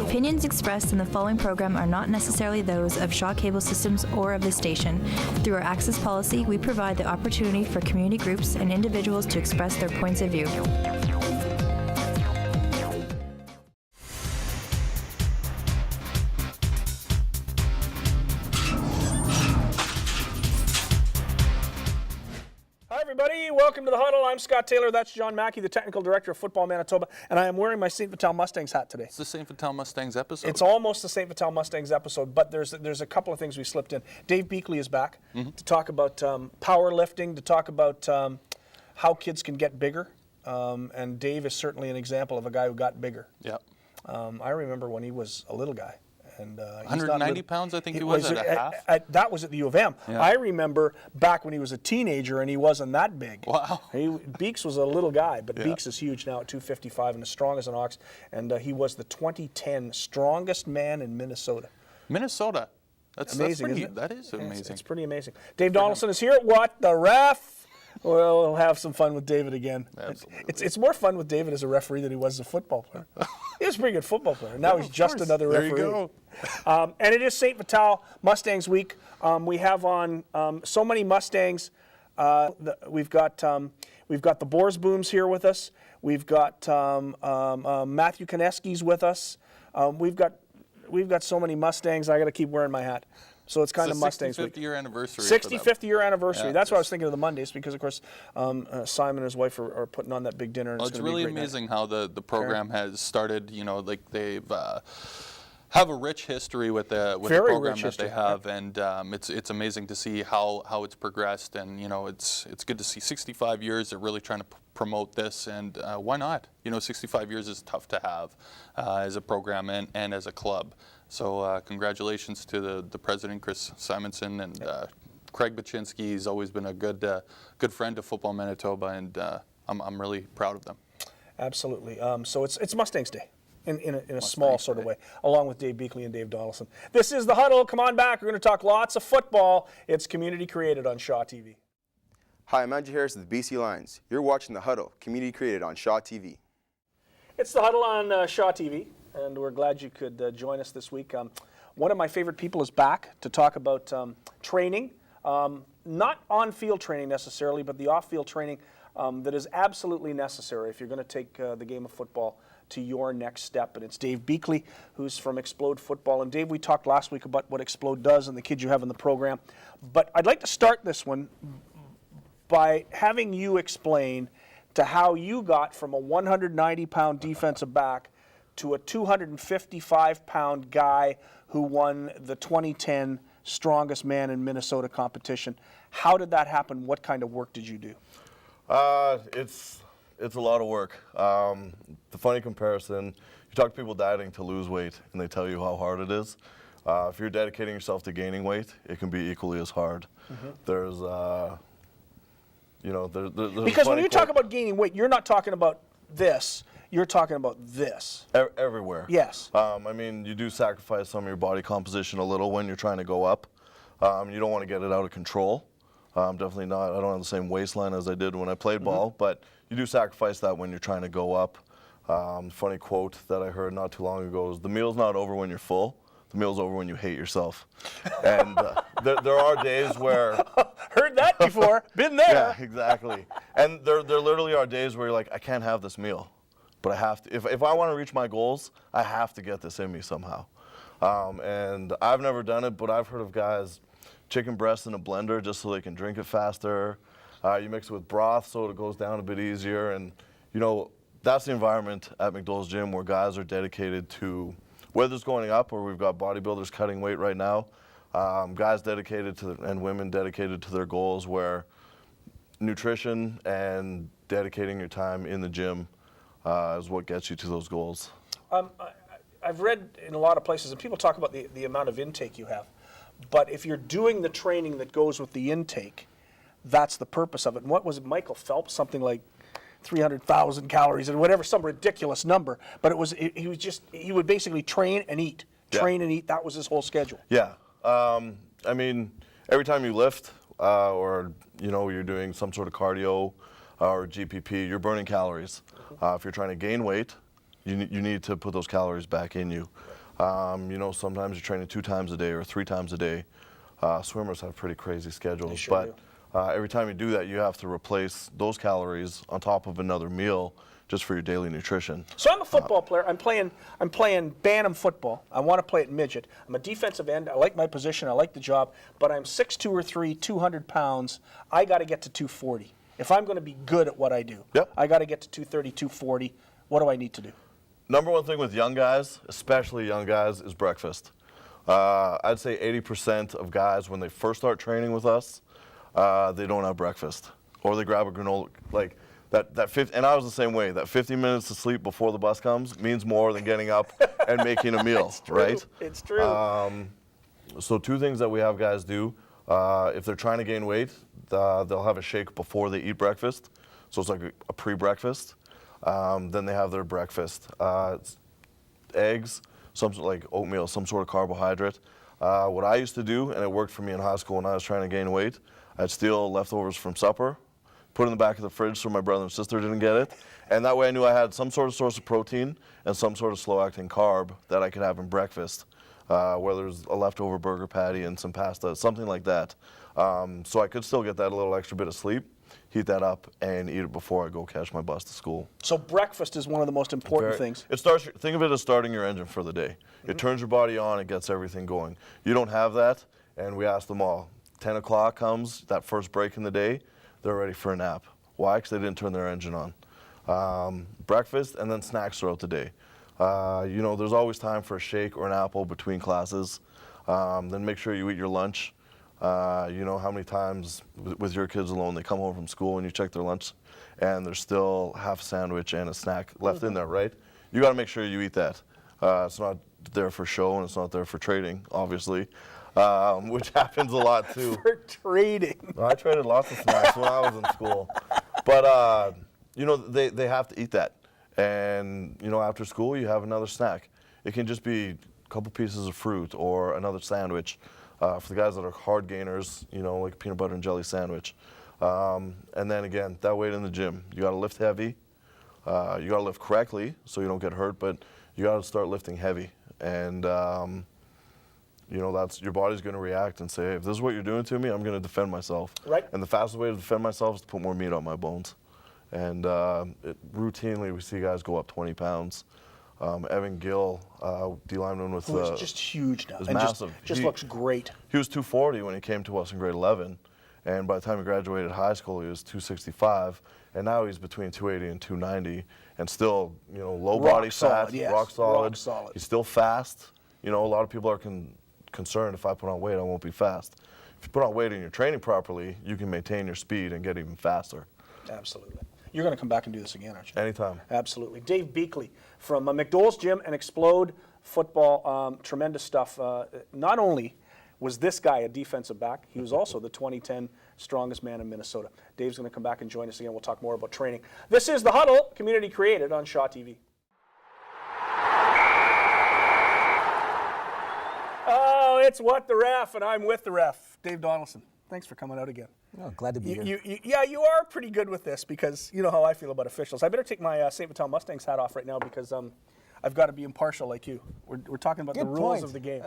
opinions expressed in the following program are not necessarily those of Shaw Cable Systems or of the station. Through our access policy, we provide the opportunity for community groups and individuals to express their points of view. Welcome to the Huddle. I'm Scott Taylor. That's John Mackey, the Technical Director of Football Manitoba, and I am wearing my St. Vital Mustangs hat today. It's the St. Vital Mustangs episode. It's almost the St. Vital Mustangs episode, but there's a couple of things we slipped in. Dave Beakley is back to talk about powerlifting, to talk about how kids can get bigger, and Dave is certainly an example of a guy who got bigger. Yeah. I remember when he was a little guy. And 190 pounds, I think he was at a half. That was at the U of M. Yeah. I remember back when he was a teenager and he wasn't that big. Wow. Beeks was a little guy, but Beeks is huge now at 255 and as strong as an ox. And he was the 2010 strongest man in Minnesota. Minnesota. That's amazing. Isn't it? That is amazing. It's pretty amazing. Dave Donaldson is here at What the Ref. We'll have some fun with David again. Absolutely. It's more fun with David as a referee than he was as a football player. He was a pretty good football player. Now he's just another referee. There you go. And it is St. Vital Mustangs Week. We have on so many Mustangs. We've got the Boers Booms here with us. We've got Matthew Koneski's with us. We've got so many Mustangs. I got to keep wearing my hat. So it's kind of Mustangs Week. 65th year anniversary. 65th year anniversary. Yeah, that's what I was thinking of the Mondays because, of course, Simon and his wife are putting on that big dinner. And it's really amazing how the program has started. You know, like they've have a rich history with the program that they have, and it's amazing to see how it's progressed. And you know, it's good to see 65 years. They're really trying to promote this, and why not? You know, 65 years is tough to have as a program and as a club. So congratulations to the president, Chris Simonson, and Craig Baczynski. He's always been a good friend to Football Manitoba, and I'm really proud of them. Absolutely. So it's Mustangs Day in a small sort of way, along with Dave Beakley and Dave Donaldson. This is The Huddle. Come on back. We're going to talk lots of football. It's community created on Shaw TV. Hi, I'm Andrew Harris of the BC Lions. You're watching The Huddle, community created on Shaw TV. It's The Huddle on Shaw TV. And we're glad you could join us this week. One of my favorite people is back to talk about training, not on-field training necessarily, but the off-field training that is absolutely necessary if you're going to take the game of football to your next step. And it's Dave Beakley, who's from Explode Football. And Dave, we talked last week about what Explode does and the kids you have in the program. But I'd like to start this one by having you explain to how you got from a 190-pound defensive back to a 255-pound guy who won the 2010 Strongest Man in Minnesota competition. How did that happen? What kind of work did you do? It's a lot of work. The funny comparison, you talk to people dieting to lose weight, and they tell you how hard it is. If you're dedicating yourself to gaining weight, it can be equally as hard. Mm-hmm. There's because when you talk about gaining weight, you're not talking about this. You're talking about this. Everywhere. Yes. I mean, you do sacrifice some of your body composition a little when you're trying to go up. You don't want to get it out of control. Definitely not. I don't have the same waistline as I did when I played ball, but you do sacrifice that when you're trying to go up. Funny quote that I heard not too long ago is, the meal's not over when you're full. The meal's over when you hate yourself. And there are days where... Heard that before. Been there. Yeah, exactly. And there literally are days where you're like, I can't have this meal. But I have to. If I want to reach my goals, I have to get this in me somehow. And I've never done it, but I've heard of guys chicken breast in a blender just so they can drink it faster. You mix it with broth so it goes down a bit easier. And, you know, that's the environment at McDowell's Gym where guys are dedicated to, whether it's going up or we've got bodybuilders cutting weight right now, guys dedicated to, and women dedicated to their goals, where nutrition and dedicating your time in the gym is what gets you to those goals. I've read in a lot of places, and people talk about the amount of intake you have, but if you're doing the training that goes with the intake, that's the purpose of it. And what was it, Michael Phelps, something like 300,000 calories or whatever, some ridiculous number, but he would basically train and eat, and eat. That was his whole schedule. Yeah. I mean, every time you lift or, you know, you're doing some sort of cardio or GPP, you're burning calories. If you're trying to gain weight, you need to put those calories back in you. You know, sometimes you're training 2 times a day or 3 times a day. Swimmers have pretty crazy schedules, sure but every time you do that, you have to replace those calories on top of another meal just for your daily nutrition. So I'm a football player. I'm playing Bantam football. I want to play it midget. I'm a defensive end. I like my position. I like the job. But I'm 6'2" or 3, 200 pounds. I got to get to 240. If I'm going to be good at what I do, Yep. I got to get to 230, 240. What do I need to do? Number one thing with young guys, especially young guys, is breakfast. I'd say 80% of guys, when they first start training with us, they don't have breakfast, or they grab a granola. Like that 50, and I was the same way. That 50 minutes of sleep before the bus comes means more than getting up and making a meal, It's true. right? It's true. So 2 things that we have guys do. If they're trying to gain weight, they'll have a shake before they eat breakfast. So it's like a pre-breakfast. Then they have their breakfast. It's eggs, like oatmeal, some sort of carbohydrate. What I used to do, and it worked for me in high school when I was trying to gain weight, I'd steal leftovers from supper, put it in the back of the fridge so my brother and sister didn't get it. And that way I knew I had some sort of source of protein and some sort of slow-acting carb that I could have in breakfast, whether it was a leftover burger patty and some pasta, something like that. So I could still get that a little extra bit of sleep, heat that up, and eat it before I go catch my bus to school. So breakfast is one of the most important things. It starts. Think of it as starting your engine for the day. It turns your body on. It gets everything going. You don't have that, and we ask them all. 10 o'clock comes, that first break in the day, they're ready for a nap. Why? Because they didn't turn their engine on. Breakfast and then snacks throughout the day. You know, there's always time for a shake or an apple between classes. Then make sure you eat your lunch. You know how many times with your kids alone, they come home from school and you check their lunch and there's still half a sandwich and a snack left in there, right? You got to make sure you eat that. It's not there for show and it's not there for trading, obviously, which happens a lot too. For trading. I traded lots of snacks when I was in school. But, you know, they have to eat that. And, you know, after school, you have another snack. It can just be a couple pieces of fruit or another sandwich. For the guys that are hard gainers, you know, like a peanut butter and jelly sandwich. And then again, that weight in the gym. You got to lift heavy. You got to lift correctly so you don't get hurt, but you got to start lifting heavy. And, you know, that's your body's going to react and say, hey, if this is what you're doing to me, I'm going to defend myself. Right. And the fastest way to defend myself is to put more meat on my bones. And routinely, we see guys go up 20 pounds. Evan Gill, D lineman with who's just huge now. Is and massive. Just looks great. He was 240 when he came to us in grade 11, and by the time he graduated high school, he was 265, and now he's between 280 and 290, and still, you know, low body fat, yes. rock solid. Rock solid. He's still fast. You know, a lot of people are concerned if I put on weight, I won't be fast. If you put on weight and you're training properly, you can maintain your speed and get even faster. Absolutely. You're going to come back and do this again, aren't you? Anytime. Absolutely. Dave Beakley from McDowell's Gym and Explode Football. Tremendous stuff. Not only was this guy a defensive back, he was also the 2010 strongest man in Minnesota. Dave's going to come back and join us again. We'll talk more about training. This is The Huddle, community created on Shaw TV. Oh, it's What the Ref, and I'm with the ref. Dave Donaldson, thanks for coming out again. Oh, glad to be here. You are pretty good with this because you know how I feel about officials. I better take my St. Vital Mustangs hat off right now because I've got to be impartial like you. We're talking about Good the rules point. of the game.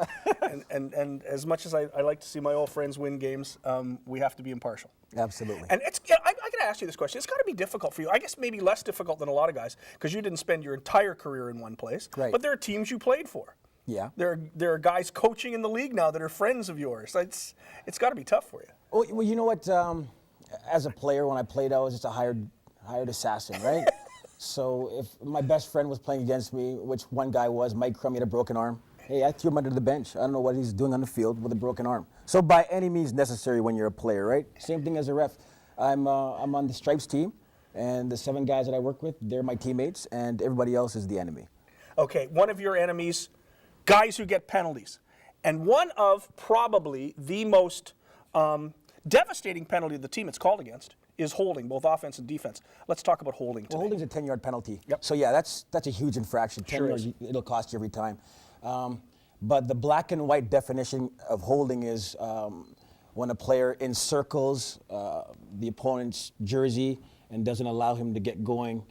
and as much as I like to see my old friends win games, we have to be impartial. Absolutely. And I got to ask you this question. It's got to be difficult for you. I guess maybe less difficult than a lot of guys because you didn't spend your entire career in one place. Right. But there are teams you played for. Yeah. There are guys coaching in the league now that are friends of yours. It's got to be tough for you. Well, you know what? As a player, when I played, I was just a hired assassin, right? So if my best friend was playing against me, which one guy was, Mike Crum, he had a broken arm. Hey, I threw him under the bench. I don't know what he's doing on the field with a broken arm. So by any means necessary when you're a player, right? Same thing as a ref. I'm on the Stripes team, and the 7 guys that I work with, they're my teammates, and everybody else is the enemy. Okay, one of your enemies, guys who get penalties. And one of probably the most devastating penalty the team it's called against is holding, both offense and defense. Let's talk about holding today. Well, holding's a 10-yard penalty. Yep. So yeah, that's a huge infraction. 10 Sure yards, is. it'll cost you every time. But the black and white definition of holding is when a player encircles the opponent's jersey and doesn't allow him to get going.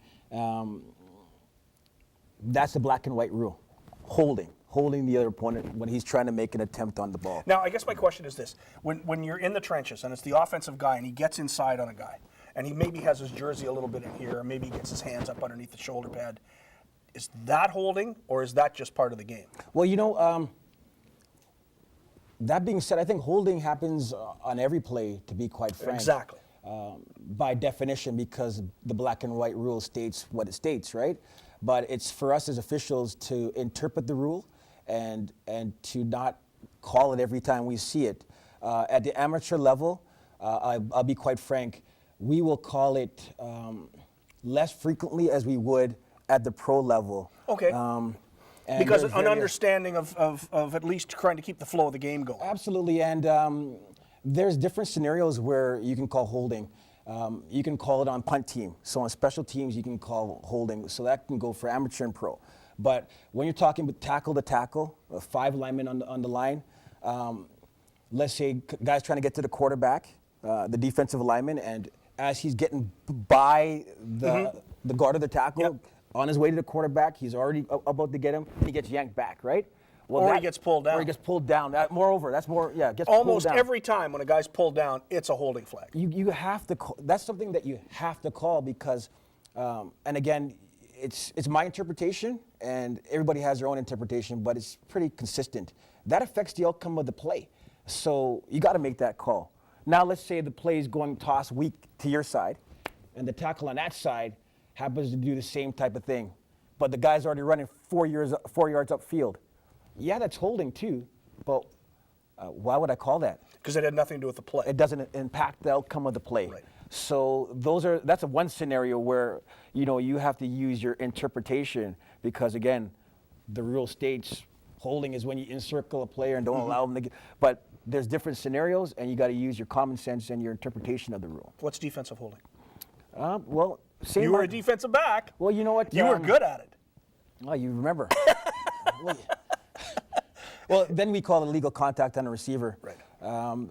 That's the black and white rule. Holding the other opponent when he's trying to make an attempt on the ball. Now, I guess my question is this. When you're in the trenches and it's the offensive guy and he gets inside on a guy and he maybe has his jersey a little bit in here or maybe he gets his hands up underneath the shoulder pad, is that holding or is that just part of the game? Well, you know, that being said, I think holding happens on every play, to be quite frank. Exactly. By definition, because the black and white rule states what it states, right? But it's for us as officials to interpret the rule and to not call it every time we see it. At the amateur level, I'll be quite frank, we will call it less frequently as we would at the pro level. Okay. Because an there's understanding of at least trying to keep the flow of the game going. Absolutely, and there's different scenarios where you can call holding. You can call it on punt team. So on special teams, you can call holding. So that can go for amateur and pro. But when you're talking about tackle to tackle, 5 linemen on the line, let's say guy's trying to get to the quarterback, the defensive lineman, and as he's getting by the guard of the tackle, on his way to the quarterback, he's already about to get him, he gets yanked back, right? Well, or he gets pulled down. Or he gets pulled down. Moreover, that's more, gets almost pulled down. every time when a guy's pulled down, it's a holding flag. You have to call, that's something that you have to call because, and again, it's my interpretation, and everybody has their own interpretation, but it's pretty consistent. That affects the outcome of the play. So you got to make that call. Now let's say the play is going toss weak to your side, and the tackle on that side happens to do the same type of thing, but the guy's already running 4 yards upfield. Yeah, that's holding too, but why would I call that? Because it had nothing to do with the play. It doesn't impact the outcome of the play. Right. So that's one scenario where you have to use your interpretation because again, the rule states holding is when you encircle a player and don't allow them to get. But there's different scenarios, and you got to use your common sense and your interpretation of the rule. What's defensive holding? Well, same. You were a defensive back. Well, you know what? You were good at it. Oh, you remember. Well, then we call it illegal contact on a receiver. Right.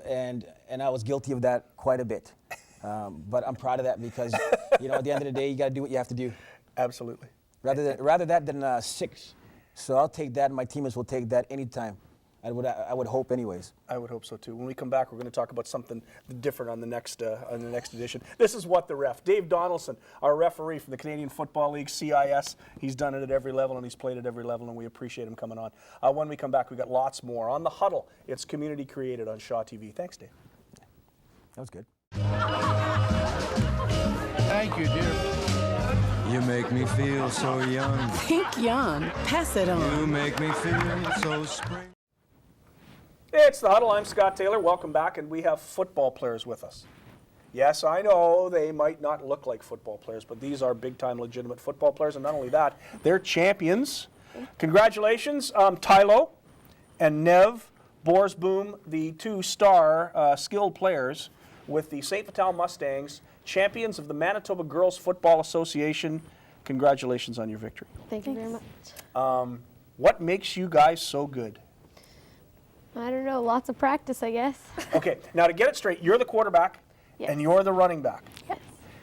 And I was guilty of that quite a bit. But I'm proud of that because, at the end of the day, you got to do what you have to do. Absolutely. Rather that than 6. So I'll take that, and my teammates will take that anytime. I would hope, anyways. I would hope so too. When we come back, we're going to talk about something different on the next edition. This is What the Ref. Dave Donaldson, our referee from the Canadian Football League, CIS. He's done it at every level, and he's played at every level, and we appreciate him coming on. When we come back, we've got lots more. On The Huddle, it's community created on Shaw TV. Thanks, Dave. That was good. Thank you, dear. You make me feel so young. Pink young. Pass it on. You make me feel so spring. It's The Huddle. I'm Scott Taylor. Welcome back, and we have football players with us. Yes, I know they might not look like football players, but these are big-time legitimate football players, and not only that, they're champions. Congratulations, Tylo and Nev Borsboom, the 2-star skilled players with the St. Vital Mustangs, champions of the Manitoba Girls Football Association. Congratulations on your victory. Thank you very much. What makes you guys so good? I don't know, lots of practice, I guess. Okay, now to get it straight, you're the quarterback Yes. and you're the running back. Yes.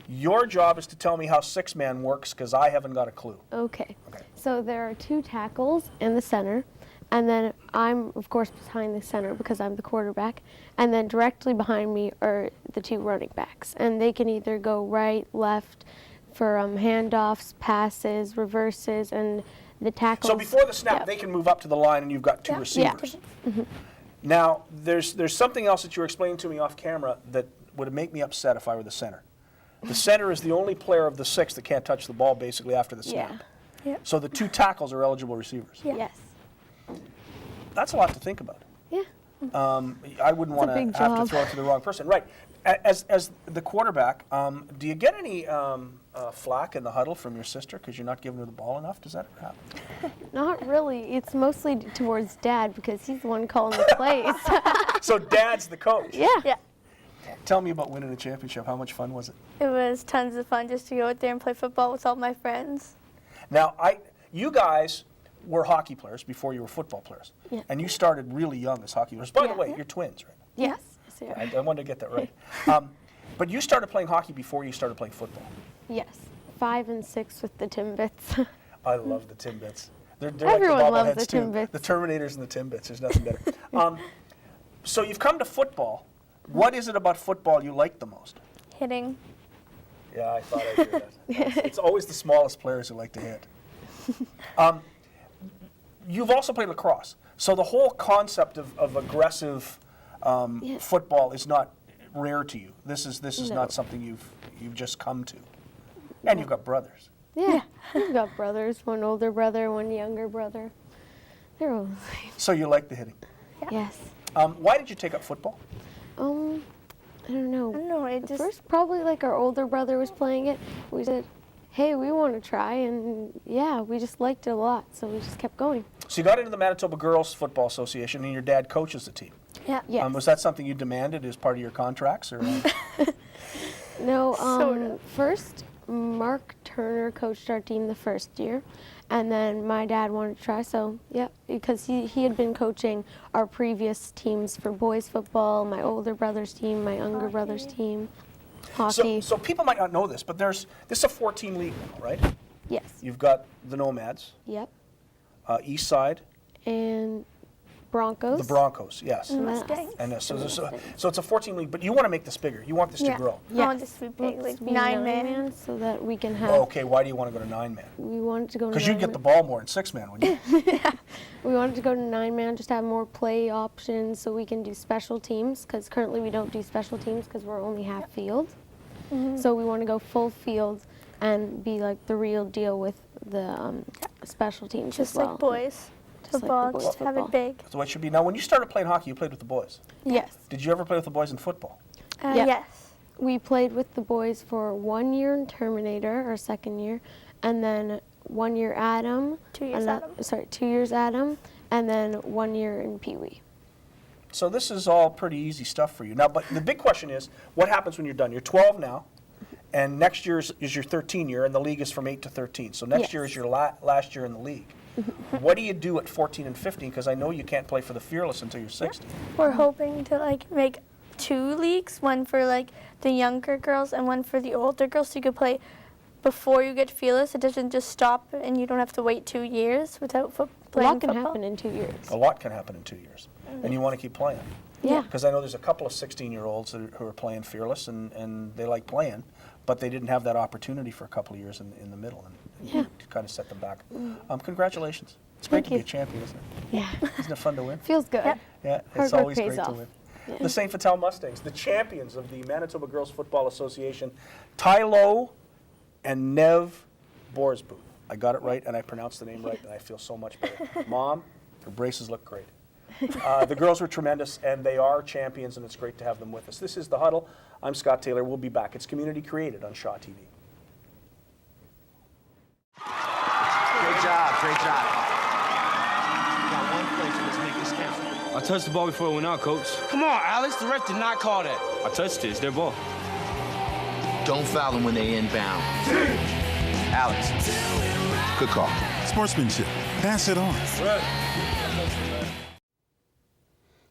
Your job is to tell me how 6-man works because I haven't got a clue. Okay. Okay. So there are 2 tackles in the center, and then I'm, of course, behind the center because I'm the quarterback, and then directly behind me are the 2 running backs, and they can either go right, left for handoffs, passes, reverses, and the tackles. So before the snap, Yep. they can move up to the line and you've got 2 Yeah. receivers. Now, there's something else that you were explaining to me off camera that would make me upset if I were the center. The center is the only player of the 6 that can't touch the ball basically after the snap. Yeah. Yep. So the 2 tackles are eligible receivers. Yes. That's a lot to think about. Yeah. I wouldn't want to big have to job. throw it to the wrong person. Right. As the quarterback, do you get any flack in the huddle from your sister because you're not giving her the ball enough? Does that ever happen? Not really. It's mostly towards Dad because he's the one calling the plays. So Dad's the coach. Yeah. Tell me about winning a championship. How much fun was it? It was tons of fun just to go out there and play football with all my friends. Now, you guys were hockey players before you were football players. Yeah. And you started really young as hockey players. By the Yeah. way, you're twins, right? Yes. I wanted to get that right. But you started playing hockey before you started playing football. Yes. 5 and 6 with the Timbits. I love the Timbits. They're Everyone like the loves bobbleheads the too. Timbits. The Terminators and the Timbits. There's nothing better. So you've come to football. What is it about football you like the most? Hitting. Yeah, I thought I'd hear that. It's always the smallest players who like to hit. You've also played lacrosse. So the whole concept of aggressive football is not rare to you. This is not something you've just come to. And you've got brothers. Yeah, we've got brothers. One older brother, one younger brother. They're all the same. So you like the hitting. Yes. Why did you take up football? I don't know. I don't know. It At just first, probably like our older brother was playing it. We said, hey, we want to try. And yeah, we just liked it a lot. So we just kept going. So you got into the Manitoba Girls Football Association, and your dad coaches the team. yeah. Yes. Was that something you demanded as part of your contracts? Or No, Sort of. first, Mark Turner coached our team the first year. And then my dad wanted to try, so yeah, because he had been coaching our previous teams for boys football, my older brother's team, my younger brother's team, hockey. So people might not know this, but this is a 14 league now, right? Yes. You've got the Nomads, Yep. East Side, And Broncos. the Broncos, yes. And us. Mustangs. And so it's a 14 league, but you want to make this bigger. You want this to grow. I want this to be big, Wants like to be 9-man. so that we can have. Oh, okay, why do you want to go to 9-man? We wanted to go to. Because you'd get the ball more in 6-man, wouldn't you? We wanted to go to 9-man, just have more play options, so we can do special teams. Because currently we don't do special teams because we're only half field. So we want to go full field and be like the real deal with the special teams Just as well. like boys. Just like the Football, boys just have football. it big. That's the way it should be. Now, when you started playing hockey, you played with the boys. Yes. Did you ever play with the boys in football? Yes. We played with the boys for 1 year in Terminator, our second year, and then 1 year Adam. 2 years Adam. Sorry, 2 years Adam, and then 1 year in Pee Wee. So this is all pretty easy stuff for you. Now, but the big question is, what happens when you're done? You're 12 now, and next year is your 13 year, and the league is from 8 to 13. So next year is your last year in the league. What do you do at 14 and 15? Because I know you can't play for the Fearless until you're 16. We're hoping to like make 2 leagues, one for like the younger girls and one for the older girls, so you could play before you get Fearless. It doesn't just stop and you don't have to wait 2 years without playing football. A lot can happen in 2 years. A lot can happen in 2 years. And you want to keep playing. Yeah. Because I know there's a couple of 16-year-olds who are playing Fearless, and they like playing, but they didn't have that opportunity for a couple of years in the middle, and to kind of set them back. Congratulations. It's great to be a champion, isn't it? Yeah. Isn't it fun to win? Feels good. Yeah, Hard it's work always pays great to off. win. The St. Vital Mustangs, the champions of the Manitoba Girls Football Association, Tylo and Nev Borsbooth. I got it right, and I pronounced the name right, and I feel so much better. Mom, your braces look great. The girls were tremendous, and they are champions, and it's great to have them with us. This is The Huddle. I'm Scott Taylor. We'll be back. It's community created on Shaw TV. Great job, great job. Got one play, so let's make this count. I touched the ball before it went out, Coach. Come on, Alex, the ref did not call that. I touched it. It's their ball. Don't foul them when they inbound. Alex, good call. Sportsmanship. Pass it on.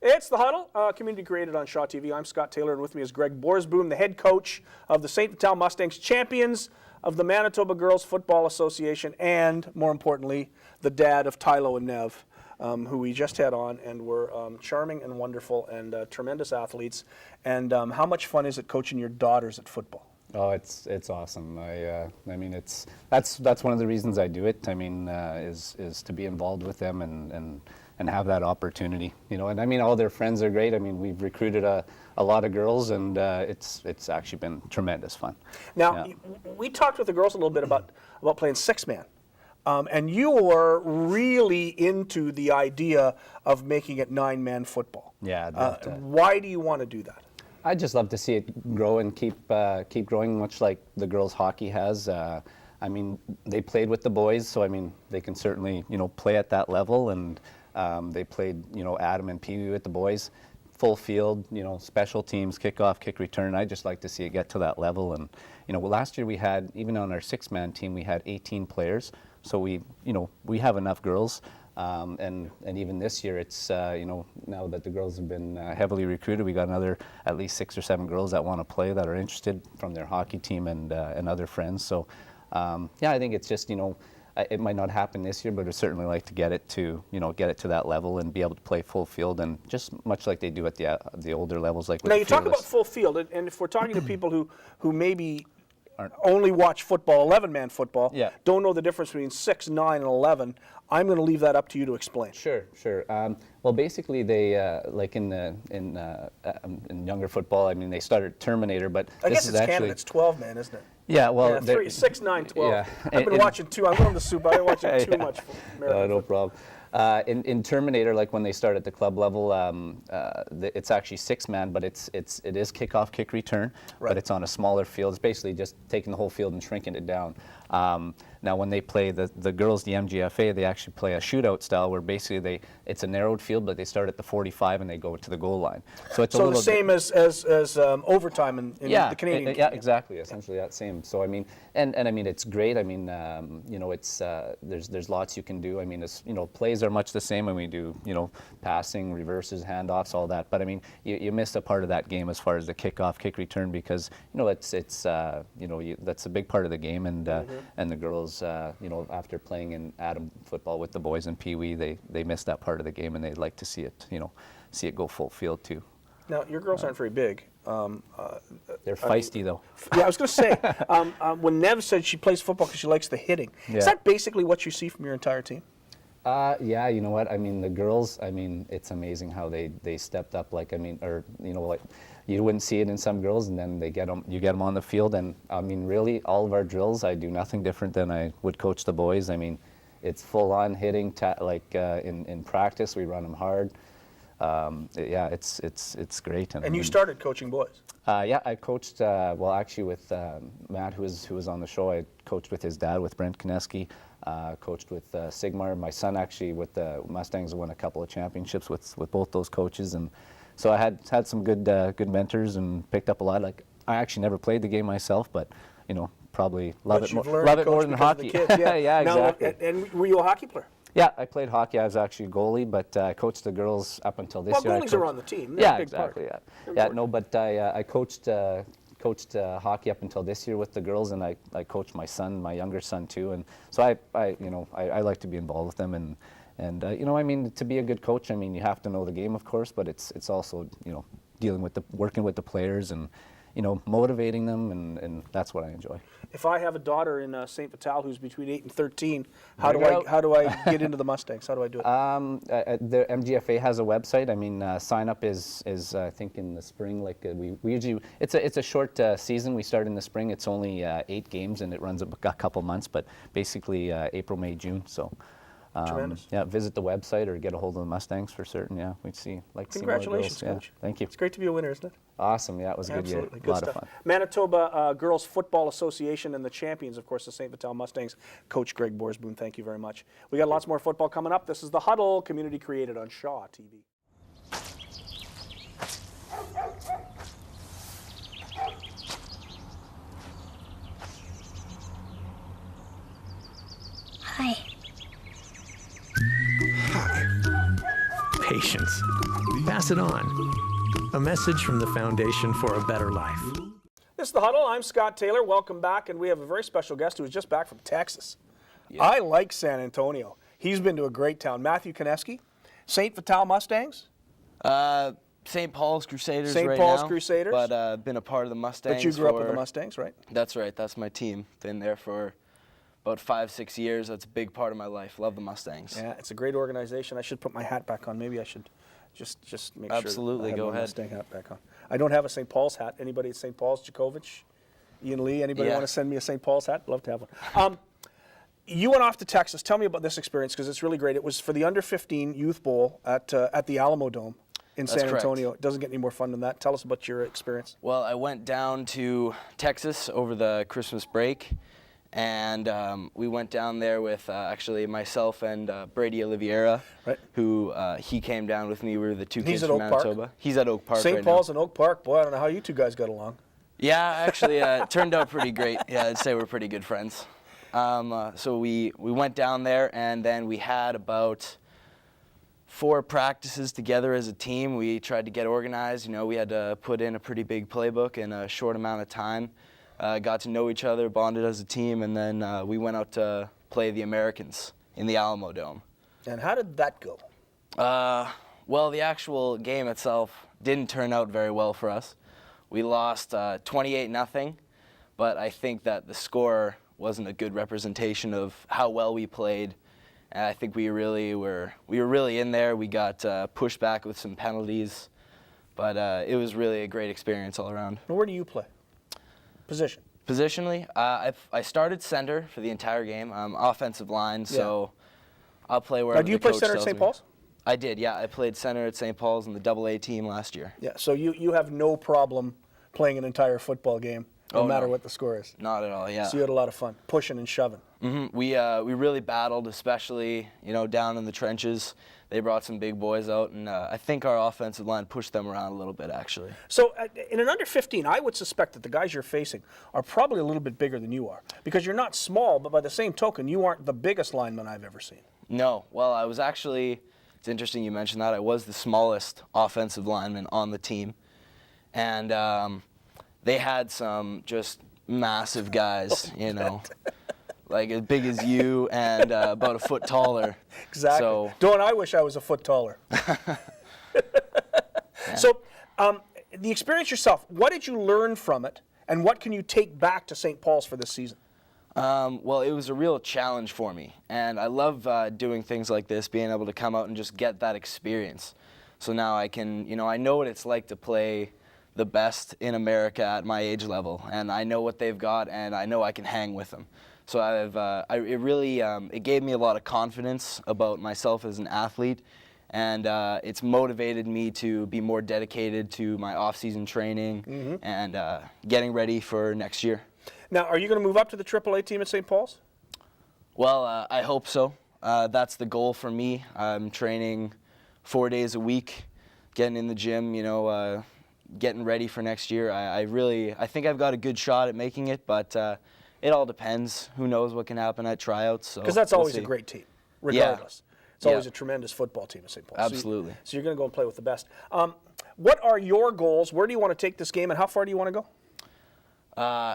It's The Huddle, community created on Shaw TV. I'm Scott Taylor, and with me is Greg Borsboom, the head coach of the St. Vital Mustangs, champions of the Manitoba Girls Football Association, and, more importantly, the dad of Tylo and Nev, who we just had on, and were charming and wonderful and tremendous athletes. And how much fun is it coaching your daughters at football? Oh, it's awesome. I mean, that's one of the reasons I do it. I mean, is to be involved with them and have that opportunity, you know. And I mean, all their friends are great. I mean, we've recruited a lot of girls, and it's actually been tremendous fun. Now, we talked with the girls a little bit about playing 6-man, and you were really into the idea of making it 9-man football. Yeah. I'd love to. Why do you want to do that? I just love to see it grow and keep growing, much like the girls hockey has. I mean, they played with the boys, so I mean, they can certainly, you know, play at that level, and they played, you know, Adam and Pee Wee with the boys, full field, you know, special teams, kickoff, kick return. I just like to see it get to that level. And you know, last year we had, even on our 6-man team, we had 18 players, so we have enough girls. And even this year, it's you know, now that the girls have been heavily recruited, we got another at least 6 or 7 girls that want to play, that are interested from their hockey team and other friends. So yeah, I think it's just, you know, it might not happen this year, but I'd certainly like to get it to, get it to that level and be able to play full field, and just much like they do at the older levels. Like now you talk about full field, and if we're talking to people who maybe only watch football, 11-man football, don't know the difference between 6, 9, and 11, I'm going to leave that up to you to explain. Sure. Well, basically, they like in younger football. I mean, they started Terminator, but I this guess is it's actually Canada. It's 12-man, isn't it? Yeah. Well, 3, 6, 9, 12. Yeah. I've been watching too. I'm going to soup. I've been watching too much. No problem. In Terminator, like when they start at the club level, it's actually 6-man, but it is kickoff, kick return, but it's on a smaller field. It's basically just taking the whole field and shrinking it down. Now, when they play the girls, the MGFA, they actually play a shootout style where basically it's a narrowed field, but they start at the 45 and they go to the goal line. So it's a little the same as overtime in the Canadian. Yeah, exactly. Essentially that same. So I mean, and I mean it's great. I mean, it's there's lots you can do. I mean, it's plays are much the same when we do passing, reverses, handoffs, all that. But I mean, you miss a part of that game as far as the kickoff, kick return, because it's that's a big part of the game, and the girls. After playing in Atom football with the boys in Pee Wee, they miss that part of the game, and they'd like to see it go full field too. Now, your girls aren't very big. They're feisty, though. Yeah, I was going to say, when Nev said she plays football because she likes the hitting, is that basically what you see from your entire team? Yeah, you know what? I mean, the girls, it's amazing how they stepped up. You wouldn't see it in some girls, and then you get them on the field, and I mean, really, all of our drills, I do nothing different than I would coach the boys. I mean, it's full-on hitting. In practice, we run them hard. It's great. And you started coaching boys? Yeah, I coached. Actually, with Matt, who was on the show, I coached with his dad, with Brent Kineski. Coached with Sigmar. My son actually with the Mustangs won a couple of championships with both those coaches, and so I had some good mentors and picked up a lot. Like, I actually never played the game myself, but probably love it more than hockey. Yeah, exactly. And were you a hockey player? Yeah, I played hockey. I was actually a goalie, but I coached the girls up until this year. Well, goalies are on the team. They're yeah, a big exactly. Part. Yeah, no, but I coached hockey up until this year with the girls, and I coached my younger son too, and so I like to be involved with them, and I mean, to be a good coach, I mean, you have to know the game, of course, but it's also working with the players and motivating them, and that's what I enjoy. If I have a daughter in St. Vital who's between 8 and 13, how do I get into the Mustangs? How do I do it? The MGFA has a website. I mean, sign up is I think in the spring. Like we usually, it's a short season. We start in the spring. It's only 8 games, and it runs a couple months. But basically, April, May, June. So. Tremendous. Yeah, visit the website or get a hold of the Mustangs for certain. Yeah, we'd see. Congratulations, Coach. Yeah, thank you. It's great to be a winner, isn't it? Awesome. Yeah, it was a good year. Good lot stuff. of fun. Manitoba Girls Football Association and the champions, of course, the St. Vital Mustangs. Coach Greg Borsboon, thank you very much. We got lots more football coming up. This is the Huddle, community created on Shaw TV. Hi. Patience. Pass it on. A message from the Foundation for a Better Life. This is The Huddle. I'm Scott Taylor. Welcome back, and we have a very special guest who is just back from Texas. Yeah. I like San Antonio. He's been to a great town. Matthew Kineski, St. Vital Mustangs? St. Paul's Crusaders St. right Paul's now, Crusaders? But been a part of the Mustangs. But you grew up with the Mustangs, right? That's right. That's my team. Been there for about 5-6 years. That's a big part of my life. Love the Mustangs. Yeah, it's a great organization. I should put my hat back on. Maybe I should just make Absolutely, sure I have go my ahead. Mustang hat back on. I don't have a St. Paul's hat. Anybody at St. Paul's? Djokovic? Ian Lee? Anybody want to send me a St. Paul's hat? Love to have one. You went off to Texas. Tell me about this experience because it's really great. It was for the Under-15 Youth Bowl at the Alamo Dome in San Antonio. It doesn't get any more fun than that. Tell us about your experience. Well, I went down to Texas over the Christmas break, and we went down there with actually myself and Brady Oliveira, who he came down with me. We were the two kids from Manitoba. Park. He's at Oak Park St. Paul's and Oak Park. Boy, I don't know how you two guys got along. Yeah, actually, it turned out pretty great. Yeah, I'd say we're pretty good friends. So we went down there, and then we had about 4 practices together as a team. We tried to get organized. We had to put in a pretty big playbook in a short amount of time. Got to know each other, bonded as a team, and then we went out to play the Americans in the Alamo Dome. And how did that go? Well, the actual game itself didn't turn out very well for us. We lost 28-0, but I think that the score wasn't a good representation of how well we played. And I think we were really in there. We got pushed back with some penalties, but it was really a great experience all around. Now, where do you play? Position? Positionally, I started center for the entire game. I'm offensive line, so I'll play wherever the coach tells me. Now, do you play center at St. Paul's? I did, yeah. I played center at St. Paul's in the AA team last year. Yeah, so you have no problem playing an entire football game, no matter what the score is. Not at all, yeah. So you had a lot of fun, pushing and shoving. Mm-hmm. We really battled, especially down in the trenches. They brought some big boys out, and I think our offensive line pushed them around a little bit, actually. So in an under 15, I would suspect that the guys you're facing are probably a little bit bigger than you are, because you're not small, but by the same token, you aren't the biggest lineman I've ever seen. No, well, I was actually. It's interesting you mentioned that. I was the smallest offensive lineman on the team, and they had some just massive guys, like as big as you and about a foot taller. Exactly. So, Don't I wish I was a foot taller? So the experience yourself, what did you learn from it, and what can you take back to St. Paul's for this season? Well, it was a real challenge for me, and I love doing things like this, being able to come out and just get that experience. So now I can, I know what it's like to play the best in America at my age level, and I know what they've got, and I know I can hang with them. So it gave me a lot of confidence about myself as an athlete, and it's motivated me to be more dedicated to my off-season training and getting ready for next year. Now, are you going to move up to the AAA team at St. Paul's? Well, I hope so. That's the goal for me. I'm training 4 days a week, getting in the gym, getting ready for next year. I think I've got a good shot at making it, but it all depends. Who knows what can happen at tryouts. Because that's always a great team, regardless. Yeah. It's always a tremendous football team at St. Paul's. Absolutely. So you're going to go and play with the best. What are your goals? Where do you want to take this game, and how far do you want to go?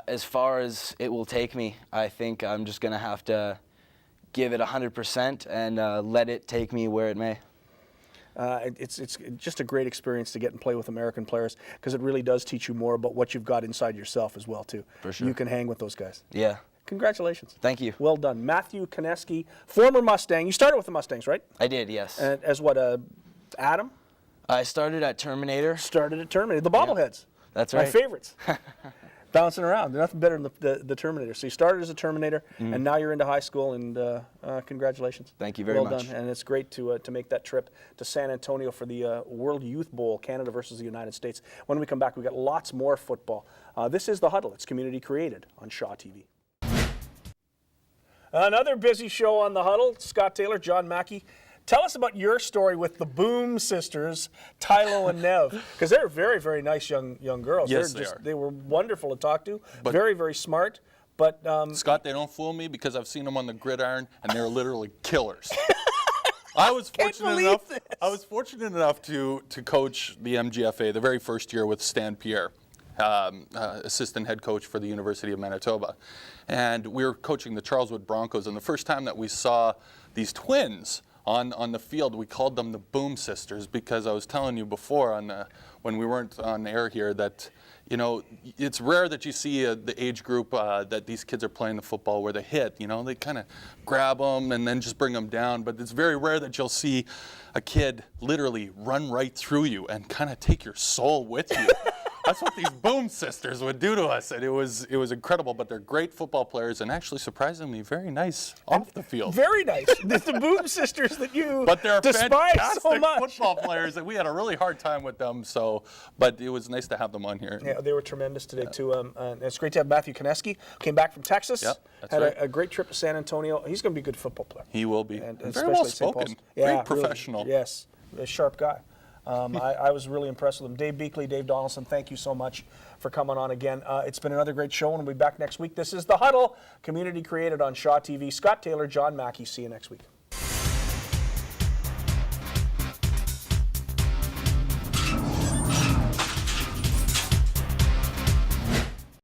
As far as it will take me, I think I'm just going to have to give it 100% and let it take me where it may. It's just a great experience to get and play with American players, because it really does teach you more about what you've got inside yourself as well, too. For sure. You can hang with those guys. Yeah. Congratulations. Thank you. Well done. Matthew Koneski, former Mustang. You started with the Mustangs, right? I did, yes. And as what, Adam? I started at Terminator. Started at Terminator. The bobbleheads. That's right. My favorites. Bouncing around. They're nothing better than the Terminator. So you started as a Terminator, and now you're into high school, and congratulations. Thank you very much. Well done, and it's great to make that trip to San Antonio for the World Youth Bowl, Canada versus the United States. When we come back, we've got lots more football. This is The Huddle. It's community created on Shaw TV. Another busy show on The Huddle. Scott Taylor, John Mackey. Tell us about your story with the Boom sisters, Tylo and Nev, because they're very, very nice young girls. Yes, They were wonderful to talk to, but very, very smart. But Scott, they don't fool me, because I've seen them on the gridiron, and they're literally killers. I was fortunate enough to coach the MGFA the very first year with Stan Pierre, assistant head coach for the University of Manitoba, and we were coaching the Charleswood Broncos. And the first time that we saw these twins on the field, we called them the Boom sisters, because I was telling you before when we weren't on air here that it's rare that you see the age group that these kids are playing the football where they hit. They kind of grab them and then just bring them down, but it's very rare that you'll see a kid literally run right through you and kind of take your soul with you. That's what these Boom sisters would do to us, and it was incredible. But they're great football players, and actually surprisingly very nice off the field. Very nice. The Boom sisters that you but they're despise fantastic so much. Football players, and we had a really hard time with them. But it was nice to have them on here. Yeah, they were tremendous today too. It's great to have Matthew Koneski. Came back from Texas. Yep, that's had right. a great trip to San Antonio. He's going to be a good football player. He will be. And very well spoken. Very professional. Really, yes, a sharp guy. I was really impressed with him. Dave Beakley, Dave Donaldson, thank you so much for coming on again. It's been another great show, and we'll be back next week. This is The Huddle, community created on Shaw TV. Scott Taylor, John Mackey. See you next week.